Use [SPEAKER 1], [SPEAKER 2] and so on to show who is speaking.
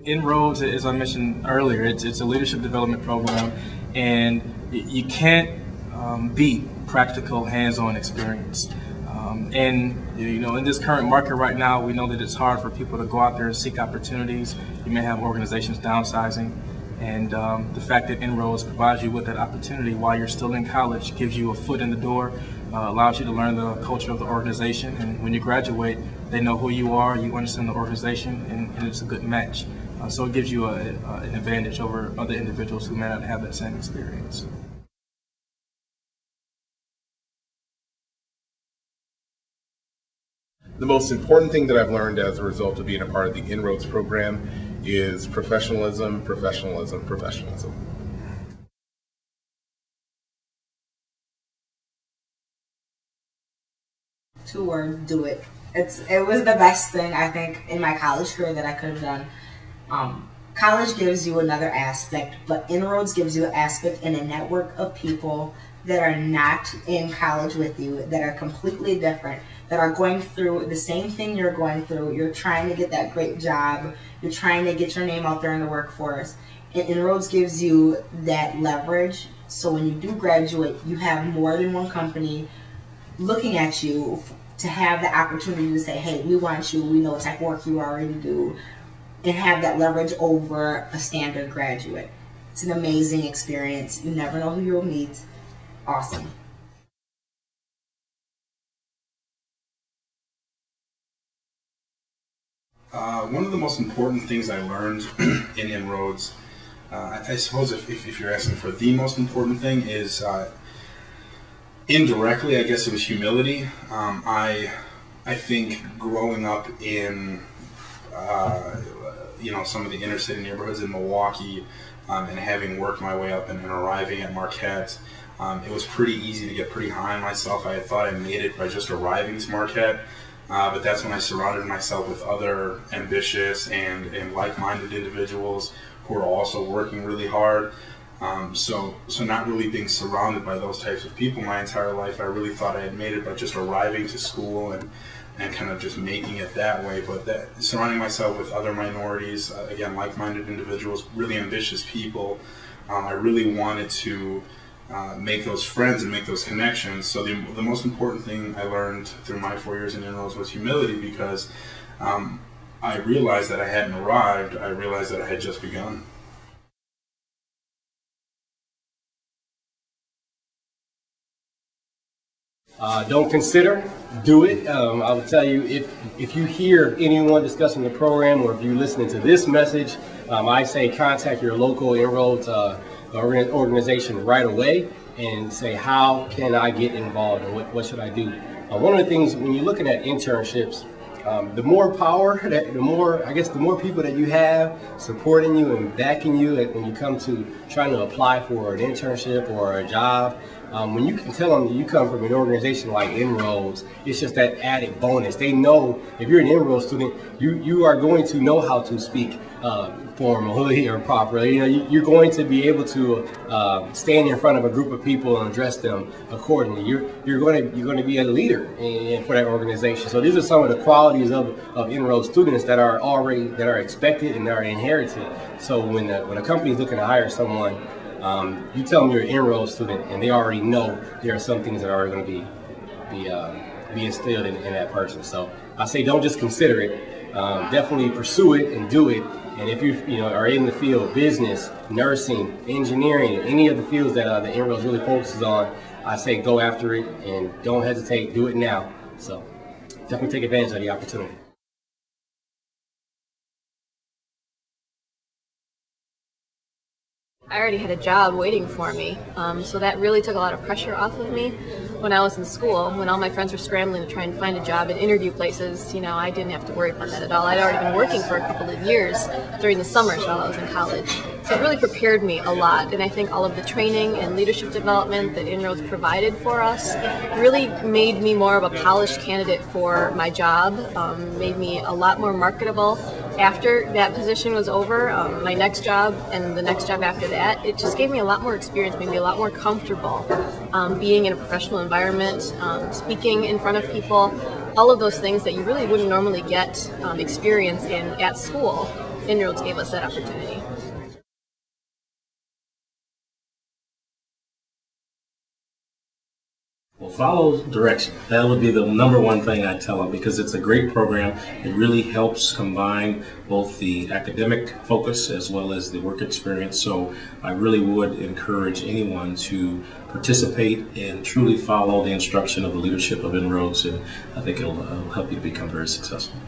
[SPEAKER 1] Inroads, as I mentioned earlier, it's a leadership development program, and you can't beat practical hands-on experience. And you know, in this current market right now, we know that it's hard for people to go out there and seek opportunities. You may have organizations downsizing, and the fact that Inroads provides you with that opportunity while you're still in college gives you a foot in the door, allows you to learn the culture of the organization, and when you graduate, they know who you are, you understand the organization, and it's a good match. So it gives you an advantage over other individuals who may not have that same experience.
[SPEAKER 2] The most important thing that I've learned as a result of being a part of the Inroads program is professionalism, professionalism, professionalism.
[SPEAKER 3] Two words: do it. It was the best thing I think in my college career that I could have done. College gives you another aspect, but Inroads gives you an aspect in a network of people that are not in college with you, that are completely different, that are going through the same thing you're going through. You're trying to get that great job. You're trying to get your name out there in the workforce. And Inroads gives you that leverage. So when you do graduate, you have more than one company looking at you to have the opportunity to say, hey, we want you. We know what type of work you already do. And have that leverage over a standard graduate. It's an amazing experience. You never know who you'll meet. Awesome.
[SPEAKER 4] One of the most important things I learned in Inroads, I suppose if you're asking for the most important thing, is indirectly, I guess it was humility. I think growing up in you know, some of the inner city neighborhoods in Milwaukee, and having worked my way up and arriving at Marquette, it was pretty easy to get pretty high on myself. I thought I made it by just arriving to Marquette, but that's when I surrounded myself with other ambitious and like-minded individuals who are also working really hard. So not really being surrounded by those types of people my entire life, I really thought I had made it by just arriving to school and kind of just making it that way. But that surrounding myself with other minorities, again, like-minded individuals, really ambitious people, I really wanted to make those friends and make those connections. So the most important thing I learned through my 4 years in Inroads was humility, because I realized that I hadn't arrived. I realized that I had just begun.
[SPEAKER 5] Don't consider, do it. I would tell you, if you hear anyone discussing the program, or if you're listening to this message, I say contact your local Inroads organization right away and say, how can I get involved, and what should I do? One of the things, when you're looking at internships, the more power, the more people that you have supporting you and backing you when you come to trying to apply for an internship or a job, when you can tell them that you come from an organization like Inroads, it's just that added bonus. They know if you're an Inroads student, you are going to know how to speak formally or properly. You know, you're going to be able to stand in front of a group of people and address them accordingly. You're going to be a leader for that organization. So these are some of the qualities of Inroads students that are expected and are inherited. So when a company is looking to hire someone, you tell them you're an Inroads student, and they already know there are some things that are going to be instilled in that person. So I say, don't just consider it. Definitely pursue it and do it. And if you are in the field, business, nursing, engineering, any of the fields that the Inroads really focuses on, I say go after it and don't hesitate. Do it now. So definitely take advantage of the opportunity.
[SPEAKER 6] I already had a job waiting for me, so that really took a lot of pressure off of me when I was in school. When all my friends were scrambling to try and find a job and interview places, I didn't have to worry about that at all. I'd already been working for a couple of years during the summers while I was in college. So it really prepared me a lot, and I think all of the training and leadership development that Inroads provided for us really made me more of a polished candidate for my job, made me a lot more marketable. After that position was over, my next job and the next job after that, it just gave me a lot more experience, made me a lot more comfortable being in a professional environment, speaking in front of people, all of those things that you really wouldn't normally get experience in at school. Inroads gave us that opportunity.
[SPEAKER 7] Well, follow direction. That would be the number one thing I tell them, because it's a great program. It really helps combine both the academic focus as well as the work experience. So I really would encourage anyone to participate and truly follow the instruction of the leadership of Inroads, and I think it'll help you to become very successful.